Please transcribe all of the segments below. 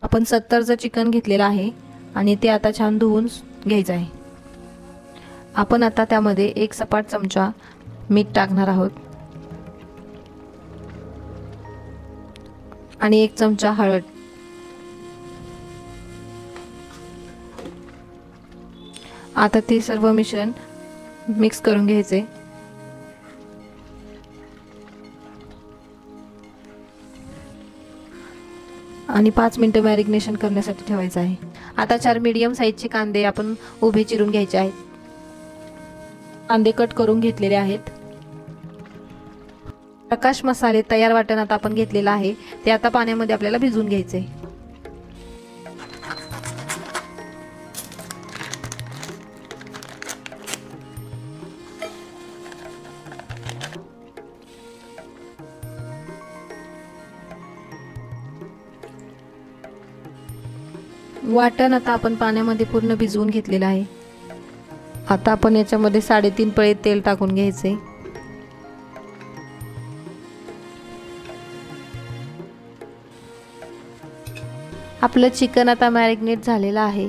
आपण 70चं चिकन घेतलेलं आहे आणि ते आता छान धुवून घ्यायचं आहे। आपण आता त्यामध्ये 1 सपाट चमचा मीठ टाकणार आहोत आणि 1 चमचा हळद। आता ते सर्व मिश्रण मिक्स करून घ्यायचे आणि 5 मिनिटं मॅरिनेशन करण्यासाठी ठेवायचं आहे। आता 4 मीडियम साईजचे कांदे आपण उभे चिरून घ्यायचे आहेत। कांदे कट करून घेतलेले आहेत। प्रकाश मसाले तयार वाटण आता आपण घेतलेला आहे ते आता पाण्यामध्ये आपल्याला भिजवून घ्यायचे। वाटण आता आपण पाण्यामध्ये पूर्ण भिजवून घेतलेलं आहे। आता आपण याच्यामध्ये 3.5 पळे तेल टाकून घ्यायचे। आपलं चिकन आता मॅरिनेट झालेलं आहे।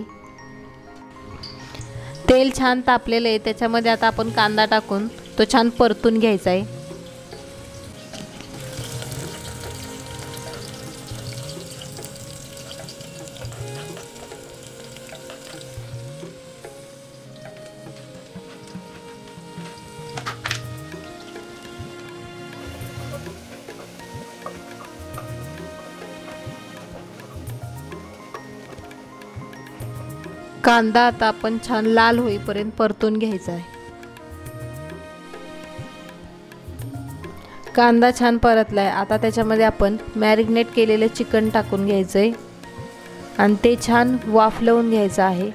तेल छान तापलेलं आहे, त्याच्यामध्ये आता आपण कांदा टाकून तो छान परतून घ्यायचा आहे। कांदा आता आपण छान लाल होईपर्यंत परतून घ्यायचा आहे। कांदा छान परतलाय, आता त्याच्यामध्ये आपण मॅरिनेट केलेले चिकन टाकून घ्यायचंय आणि ते छान वाफलवून घ्यायचं आहे।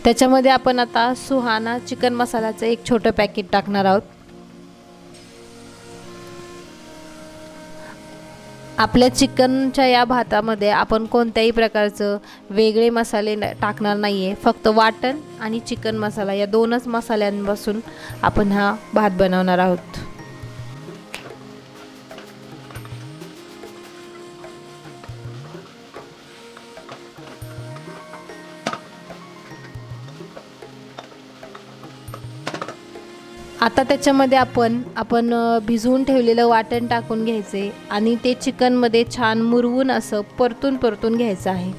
त्याच्यामध्ये आपण आता सुहाना चिकन मसाल्याचं 1 छोटं पॅकेट टाकणार आहोत। आपल्या चिकनच्या या भातामध्ये आपण कोणत्याही प्रकारचं वेगळे मसाले टाकणार नाहीये, फक्त वाटण आणि चिकन मसाला या 2च मसाल्यांपासून आपण हा भात बनवणार आहोत। आता त्याच्यामध्ये आपण भिजवून ठेवलेलं वाटण टाकून घ्यायचे आणि ते चिकन मध्ये छान मुरवून असं परतून घ्यायचं आहे।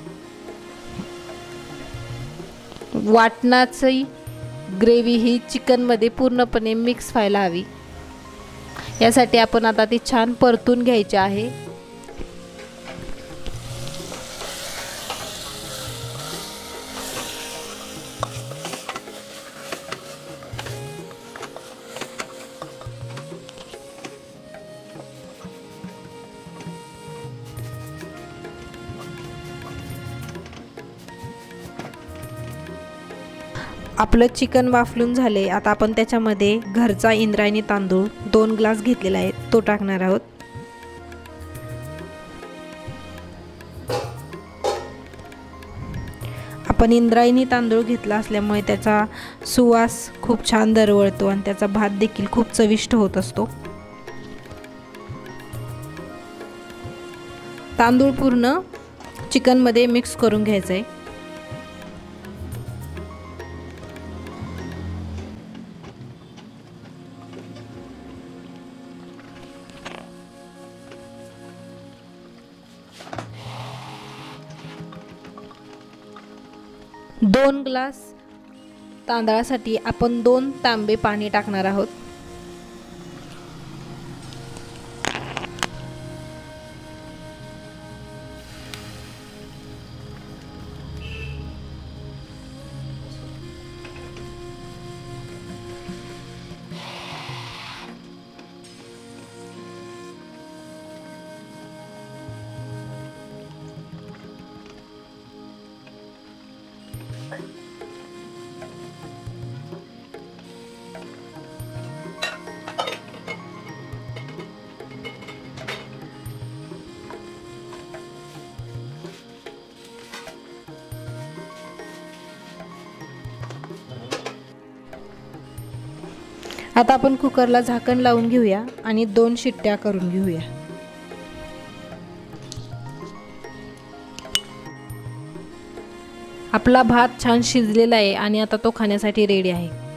वाटणाची ग्रेव्ही ही चिकन मध्ये पूर्णपणे मिक्स व्हायला हवी, यासाठी आपण आता ती छान परतून घ्यायची आहे। आपलं चिकन वाफलून झाले, आता आपण त्याच्यामध्ये घरचा इंद्रायणी तांदूळ 2 ग्लास घेतलेला आहे तो टाकणार आहोत। आपण इंद्रायणी तांदूळ घेतला असल्यामुळे त्याचा सुवास खूप छान दरवळतो आणि त्याचा भात देखील खूप चविष्ट होत असतो। तांदूळ पूर्ण चिकन मध्ये मिक्स करून घ्यायचं आहे। दोन ग्लास तांदळासाठी आपण 2 तांबे पाणी टाकणार आहोत। आता आपण कुकरला झाकण लावून घेऊया आणि 2 शिट्ट्या करून घेऊया। आपला भात छान शिजलेला आहे आणि आता तो खाण्यासाठी रेडी आहे।